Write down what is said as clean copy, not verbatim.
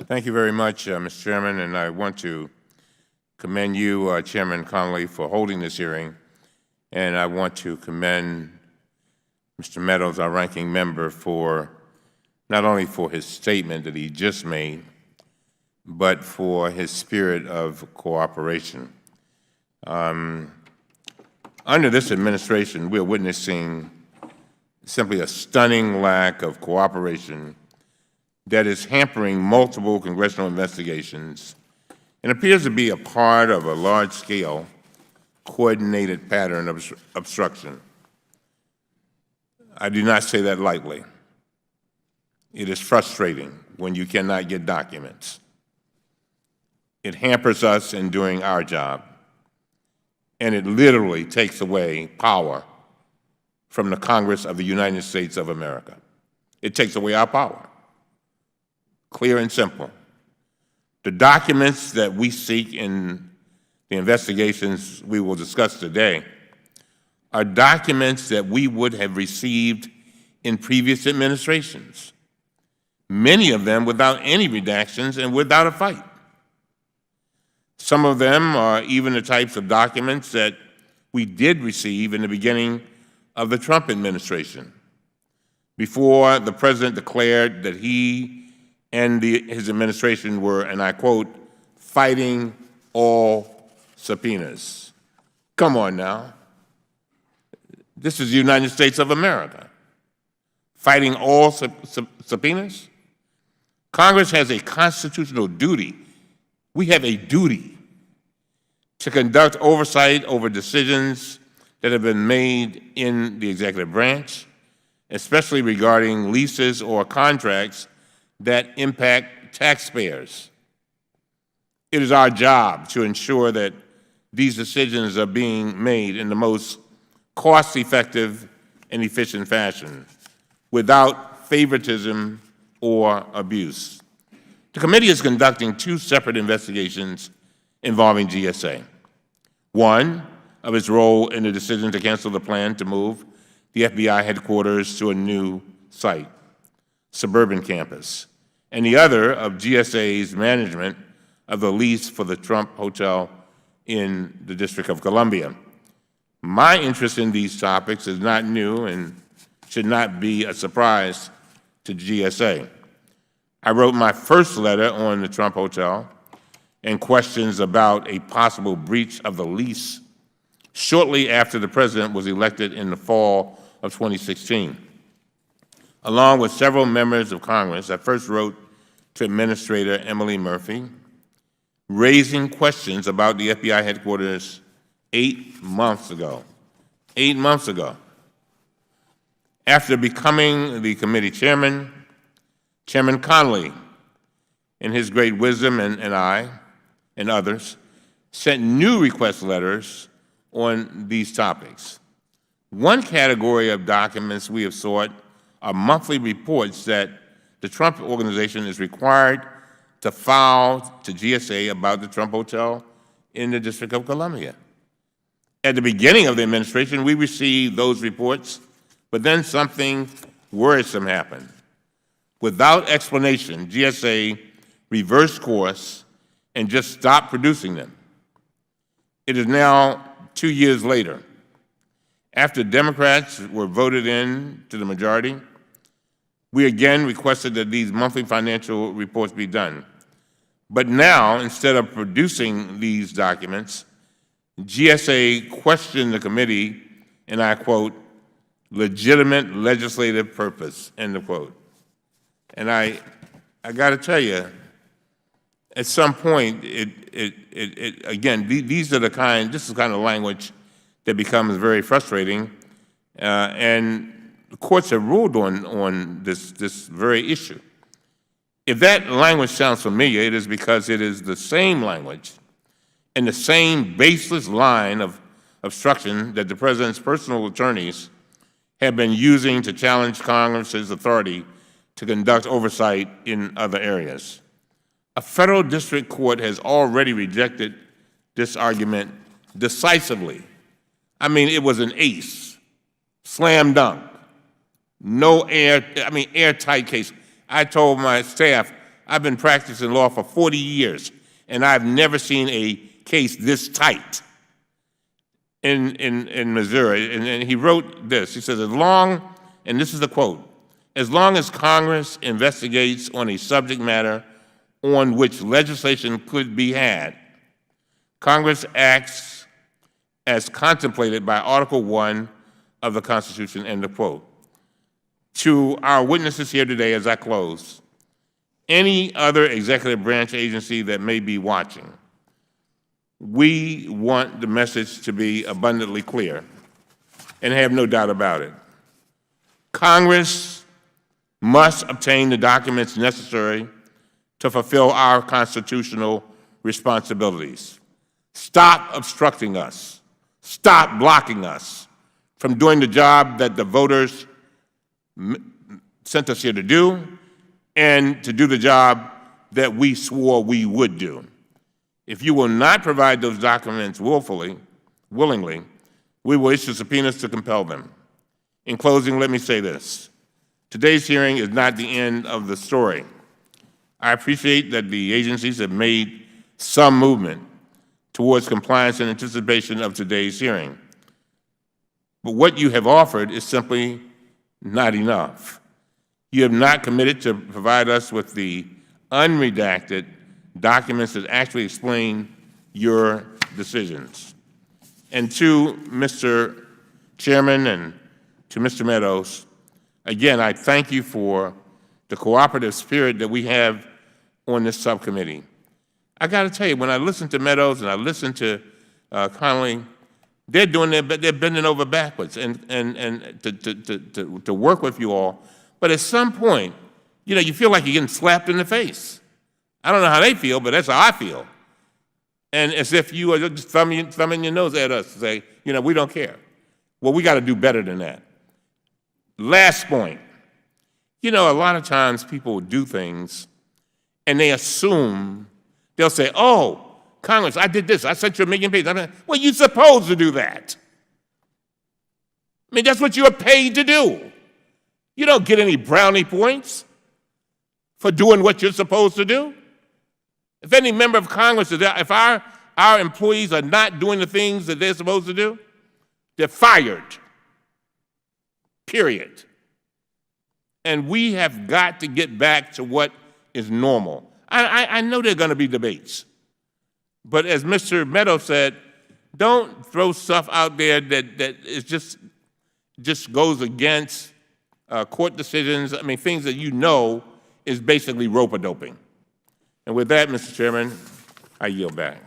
Thank you very much, Mr. Chairman, and I want to commend you, Chairman Connolly, for holding this hearing, and I want to commend Mr. Meadows, our ranking member, for not only for his statement that he just made, but for his spirit of cooperation. Under this administration, we are witnessing simply a stunning lack of cooperation that is hampering multiple congressional investigations and appears to be a part of a large-scale, coordinated pattern of obstruction. I do not say that lightly. It is frustrating when you cannot get documents. It hampers us in doing our job, and it literally takes away power from the Congress of the United States of America. It takes away our power. Clear and simple. The documents that we seek in the investigations we will discuss today are documents that we would have received in previous administrations, many of them without any redactions and without a fight. Some of them are even the types of documents that we did receive in the beginning of the Trump administration, before the President declared that he and his administration were, and I quote, fighting all subpoenas. Come on now. This is the United States of America. Fighting all subpoenas? Congress has a constitutional duty. We have a duty to conduct oversight over decisions that have been made in the executive branch, especially regarding leases or contracts that impact taxpayers. It is our job to ensure that these decisions are being made in the most cost-effective and efficient fashion, without favoritism or abuse. The committee is conducting two separate investigations involving GSA. One, of its role in the decision to cancel the plan to move the FBI headquarters to a new site, suburban campus, and the other of GSA's management of the lease for the Trump Hotel in the District of Columbia. My interest in these topics is not new and should not be a surprise to GSA. I wrote my first letter on the Trump Hotel and questions about a possible breach of the lease shortly after the President was elected in the fall of 2016. Along with several members of Congress, I first wrote to Administrator Emily Murphy, raising questions about the FBI headquarters 8 months ago. 8 months ago. After becoming the committee chairman, Chairman Connolly, in his great wisdom, and I and others, sent new request letters on these topics. One category of documents we have sought are monthly reports that the Trump Organization is required to file to GSA about the Trump Hotel in the District of Columbia. At the beginning of the administration, we received those reports, but then something worrisome happened. Without explanation, GSA reversed course and just stopped producing them. It is now 2 years later. After Democrats were voted in to the majority, we again requested that these monthly financial reports be done. But now, instead of producing these documents, GSA questioned the committee, and I quote, legitimate legislative purpose, end of quote. And I got to tell you, at some point, again, this is the kind of language that becomes very frustrating, and the courts have ruled on this very issue. If that language sounds familiar, it is because it is the same language and the same baseless line of obstruction that the President's personal attorneys have been using to challenge Congress's authority to conduct oversight in other areas. A federal district court has already rejected this argument decisively. I mean, it was an ace, slam dunk, airtight case. I told my staff, I've been practicing law for 40 years, and I've never seen a case this tight in Missouri. And he wrote this. He says, as long, and this is the quote, as long as Congress investigates on a subject matter on which legislation could be had, Congress acts as contemplated by Article 1 of the Constitution, end of quote. To our witnesses here today, as I close, any other executive branch agency that may be watching, we want the message to be abundantly clear and have no doubt about it. Congress must obtain the documents necessary to fulfill our constitutional responsibilities. Stop obstructing us. Stop blocking us from doing the job that the voters sent us here to do, and to do the job that we swore we would do. If you will not provide those documents willingly, we will issue subpoenas to compel them. In closing, let me say this. Today's hearing is not the end of the story. I appreciate that the agencies have made some movement towards compliance in anticipation of today's hearing. But what you have offered is simply not enough. You have not committed to provide us with the unredacted documents that actually explain your decisions. And to Mr. Chairman and to Mr. Meadows, again, I thank you for the cooperative spirit that we have on this subcommittee. I got to tell you, when I listen to Meadows and I listen to Connolly, they're bending over backwards and to work with you all. But at some point, you know, you feel like you're getting slapped in the face. I don't know how they feel, but that's how I feel. And as if you are just thumbing your nose at us to say, you know, we don't care. Well, we got to do better than that. Last point. You know, a lot of times people do things and they assume, they'll say, oh, Congress, I did this. I sent you 1 million pages. I mean, well, you're supposed to do that. I mean, that's what you're paid to do. You don't get any brownie points for doing what you're supposed to do. If any member of Congress, if our employees are not doing the things that they're supposed to do, they're fired, period. And we have got to get back to what is normal. I know there are going to be debates. But as Mr. Meadows said, don't throw stuff out there that is just goes against court decisions. I mean, things that you know is basically rope-a-doping. And with that, Mr. Chairman, I yield back.